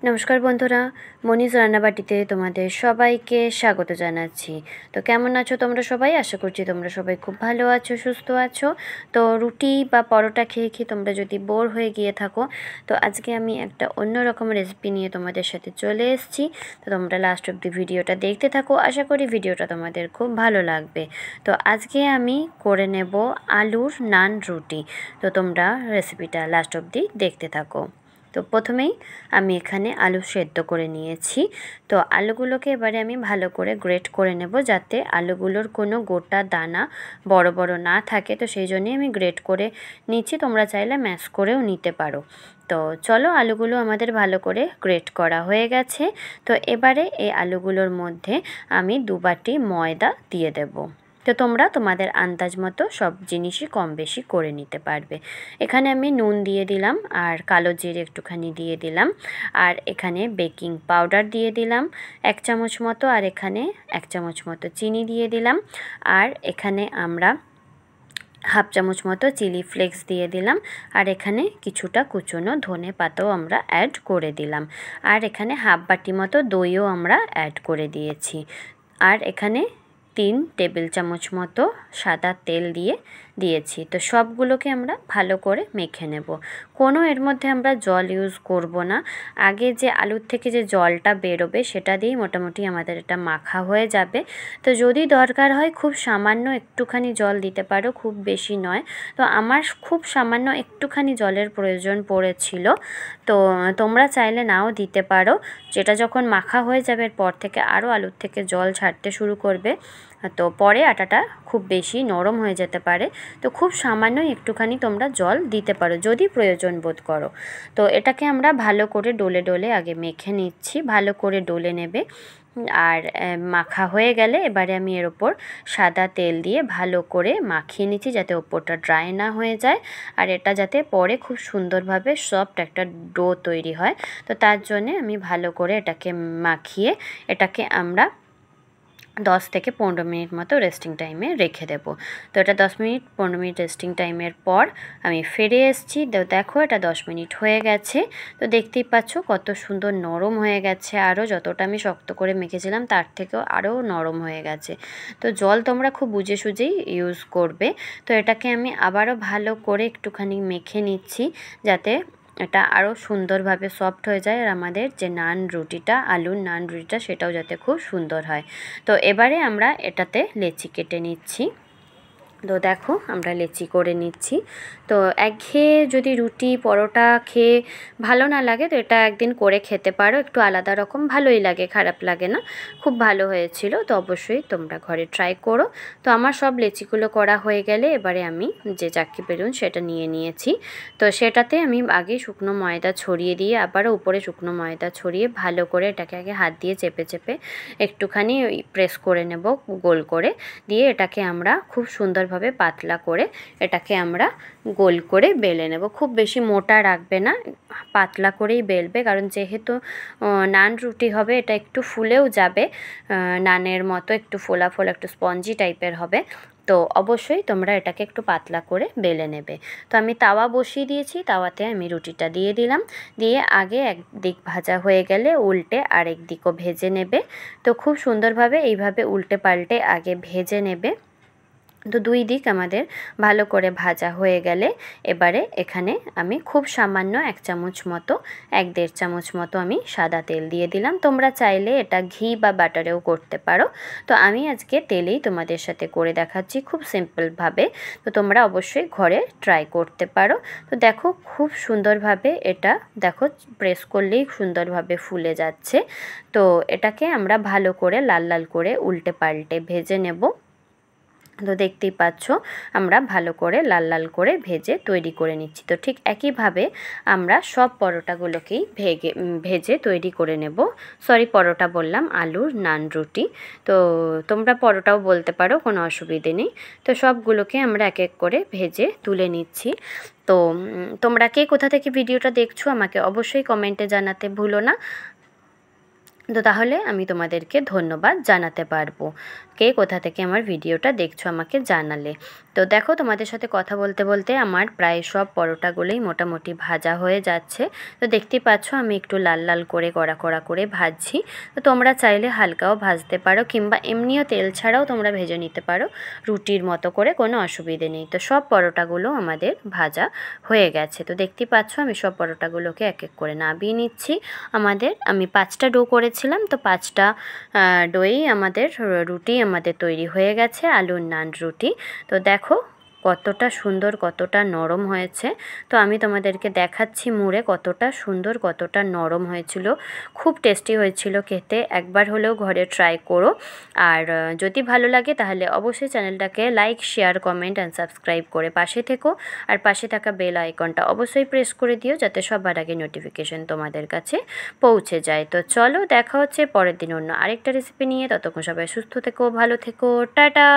নমস্কার বন্ধুরা, মনিজ রান্নাবাটিতে তোমাদের সবাইকে স্বাগত জানাচ্ছি। তো কেমন আছো তোমরা সবাই? আশা করছি তোমরা সবাই খুব ভালো আছো, সুস্থ আছো। তো রুটি বা পরোটা খেয়ে খেয়ে তোমরা যদি বোর হয়ে গিয়ে থাকো, তো আজকে আমি একটা অন্যরকম রেসিপি নিয়ে তোমাদের সাথে চলে এসেছি। তো তোমরা লাস্ট অব্দি ভিডিওটা দেখতে থাকো, আশা করি ভিডিওটা তোমাদের খুব ভালো লাগবে। তো আজকে আমি করে নেব আলুর নান রুটি। তো তোমরা রেসিপিটা লাস্ট অব্দি দেখতে থাকো। তো প্রথমেই আমি এখানে আলু সেদ্ধ করে নিয়েছি। তো আলুগুলোকে এবারে আমি ভালো করে গ্রেট করে নেব, যাতে আলুগুলোর কোনো গোটা দানা বড় বড় না থাকে। তো সেই জন্যই আমি গ্রেট করে নিচ্ছি, তোমরা চাইলে ম্যাশ করেও নিতে পারো। তো চলো, আলুগুলো আমাদের ভালো করে গ্রেট করা হয়ে গেছে। তো এবারে এই আলুগুলোর মধ্যে আমি 2 বাটি ময়দা দিয়ে দেব। তো তোমরা তোমাদের আন্দাজ মতো সব জিনিসই কম বেশি করে নিতে পারবে। এখানে আমি নুন দিয়ে দিলাম, আর কালো জিরে একটুখানি দিয়ে দিলাম, আর এখানে বেকিং পাউডার দিয়ে দিলাম 1 চামচ মতো, আর এখানে 1 চামচ মতো চিনি দিয়ে দিলাম, আর এখানে আমরা হাফ চামচ মতো চিলি ফ্লেক্স দিয়ে দিলাম, আর এখানে কিছুটা কুচনো ধনে পাতাও আমরা অ্যাড করে দিলাম, আর এখানে হাফ বাটি মতো দইও আমরা অ্যাড করে দিয়েছি, আর এখানে 3 টেবিল চামচ মতো সাদা তেল দিয়েছি। তো সবগুলোকে আমরা ভালো করে মেখে নেব। কোনো এর মধ্যে আমরা জল ইউজ করব না। আগে যে আলুর থেকে যে জলটা বেরোবে সেটা দিয়েই মোটামুটি আমাদের এটা মাখা হয়ে যাবে। তো যদি দরকার হয় খুব সামান্য একটুখানি জল দিতে পারো, খুব বেশি নয়। তো আমার খুব সামান্য একটুখানি জলের প্রয়োজন পড়েছিল। তো তোমরা চাইলে নাও দিতে পারো। যেটা যখন মাখা হয়ে যাবে এরপর থেকে আরও আলুর থেকে জল ছাড়তে শুরু করবে, তো পরে আটাটা খুব বেশি নরম হয়ে যেতে পারে। তো খুব সামান্য একটুখানি তোমরা জল দিতে পারো যদি প্রয়োজন বোধ করো। তো এটাকে আমরা ভালো করে ডলে ডলে আগে মেখে নিচ্ছি, ভালো করে ডলে নেবে। আর মাখা হয়ে গেলে এবারে আমি এর ওপর সাদা তেল দিয়ে ভালো করে মাখিয়ে নিচ্ছি, যাতে ওপরটা ড্রাই না হয়ে যায়, আর এটা যাতে পরে খুব সুন্দরভাবে সফট একটা ডো তৈরি হয়। তো তার জন্যে আমি ভালো করে এটাকে মাখিয়ে এটাকে আমরা 10 থেকে 15 মিনিট মতো রেস্টিং টাইমে রেখে দেব। তো এটা 10 মিনিট 15 মিনিট রেস্টিং টাইমের পর আমি ফিরে এসেছি। দেখো এটা 10 মিনিট হয়ে গেছে। তো দেখতেই পাচ্ছ কত সুন্দর নরম হয়ে গেছে, আরও যতটা আমি শক্ত করে মেখেছিলাম তার থেকেও আরও নরম হয়ে গেছে। তো জল তোমরা খুব বুঝে সুঝেই ইউজ করবে। তো এটাকে আমি আবারও ভালো করে একটুখানি মেখে নিচ্ছি, যাতে এটা আরও সুন্দরভাবে সফট হয়ে যায়, আর আমাদের যে নান রুটিটা, আলুর নান রুটিটা, সেটাও যাতে খুব সুন্দর হয়। তো এবারে আমরা এটাতে লেচি কেটে নিচ্ছি। তো দেখো আমরা লেচি করে নিচ্ছি। তো একঘেয়ে যদি রুটি পরোটা খেয়ে ভালো না লাগে, তো এটা একদিন করে খেতে পারো, একটু আলাদা রকম, ভালোই লাগে, খারাপ লাগে না, খুব ভালো হয়েছিল। তো অবশ্যই তোমরা ঘরে ট্রাই করো। তো আমার সব লেচিগুলো করা হয়ে গেলে এবারে আমি যে চাকি বেলুন সেটা নিয়ে নিয়েছি। তো সেটাতে আমি আগে শুকনো ময়দা ছড়িয়ে দিয়ে আবারও উপরে শুকনো ময়দা ছড়িয়ে ভালো করে এটাকে আগে হাত দিয়ে চেপে চেপে একটুখানি প্রেস করে নেব গোল করে, দিয়ে এটাকে আমরা খুব সুন্দরভাবে পাতলা করে এটাকে আমরা গোল করে বেলে নেব। খুব বেশি মোটা রাখবে না, পাতলা করেই বেলবে, কারণ যেহেতু নান রুটি হবে এটা একটু ফুলেও যাবে, নানের মতো একটু ফোলা ফোলা, একটু স্পঞ্জি টাইপের হবে। তো অবশ্যই তোমরা এটাকে একটু পাতলা করে বেলে নেবে। তো আমি তাওয়া বসিয়ে দিয়েছি, তাওয়াতে আমি রুটিটা দিয়ে দিলাম, দিয়ে আগে একদিক ভাজা হয়ে গেলে উল্টে আরেক দিকও ভেজে নেবে। তো খুব সুন্দরভাবে এইভাবে উল্টে পাল্টে আগে ভেজে নেবে। তো 2 দিক আমাদের ভালো করে ভাজা হয়ে গেলে এবারে এখানে আমি খুব সামান্য 1 চামচ মতো, 1-1.5 চামচ মতো আমি সাদা তেল দিয়ে দিলাম। তোমরা চাইলে এটা ঘি বা বাটারেও করতে পারো। তো আমি আজকে তেলেই তোমাদের সাথে করে দেখাচ্ছি খুব সিম্পলভাবে। তো তোমরা অবশ্যই ঘরে ট্রাই করতে পারো। তো দেখো খুব সুন্দরভাবে এটা, দেখো প্রেস করলেই সুন্দরভাবে ফুলে যাচ্ছে। তো এটাকে আমরা ভালো করে লাল লাল করে উল্টে পাল্টে ভেজে নেব। তো দেখতেই পাচ্ছ আমরা ভালো করে লাল লাল করে ভেজে তৈরি করে নিচ্ছি। তো ঠিক একইভাবে আমরা সব পরোটাগুলোকেই ভেজে তৈরি করে নেব। সরি, পরোটা বললাম, আলুর নান রুটি। তো তোমরা পরোটাও বলতে পারো, কোনো অসুবিধে নেই। তো সবগুলোকে আমরা এক এক করে ভেজে তুলে নিচ্ছি। তো তোমরা কে কোথা থেকে ভিডিওটা দেখছো আমাকে অবশ্যই কমেন্টে জানাতে ভুলো না। তো তাহলে আমি তোমাদেরকে ধন্যবাদ জানাতে পারবো। কে কোথা থেকে আমার ভিডিওটা দেখছো আমাকে জানালে। তো দেখো, তোমাদের সাথে কথা বলতে বলতে আমার প্রায় সব পরোটাগুলোই মোটামুটি ভাজা হয়ে যাচ্ছে। তো দেখতেই পাচ্ছ আমি একটু লাল লাল করে কড়া কড়া করে ভাজছি। তো তোমরা চাইলে হালকাও ভাজতে পারো, কিংবা এমনিও তেল ছাড়াও তোমরা ভেজে নিতে পারো, রুটির মতো করে, কোনো অসুবিধে নেই। তো সব পরোটাগুলো আমাদের ভাজা হয়ে গেছে। তো দেখতেই পাচ্ছ আমি সব পরোটাগুলোকে এক এক করে নামিয়ে নিচ্ছি। আমি 5টা ডো করেছিলাম, তো 5টা ডোই আমাদের রুটি আমাদের তৈরি হয়ে গেছে, আলুর নান রুটি। তো দেখো কতটা সুন্দর, কতটা নরম হয়েছে। তো আমি তোমাদেরকে দেখাচ্ছি মুড়ে কতটা সুন্দর, কতটা নরম হয়েছিল। খুব টেস্টি হয়েছিল খেতে। একবার হলেও ঘরে ট্রাই করো। আর যদি ভালো লাগে তাহলে অবশ্যই চ্যানেলটাকে like, share, comment and subscribe করে পাশে থেকো। আর পাশে থাকা বেল আইকনটা অবশ্যই প্রেস করে দিও, যাতে সবার আগে নোটিফিকেশন তোমাদের কাছে পৌঁছে যায়। তো চলো, দেখা হচ্ছে পরের দিন অন্য আরেকটা রেসিপি নিয়ে। ততক্ষণ সবাই সুস্থ থেকো, ভালো থেকো, টাটা।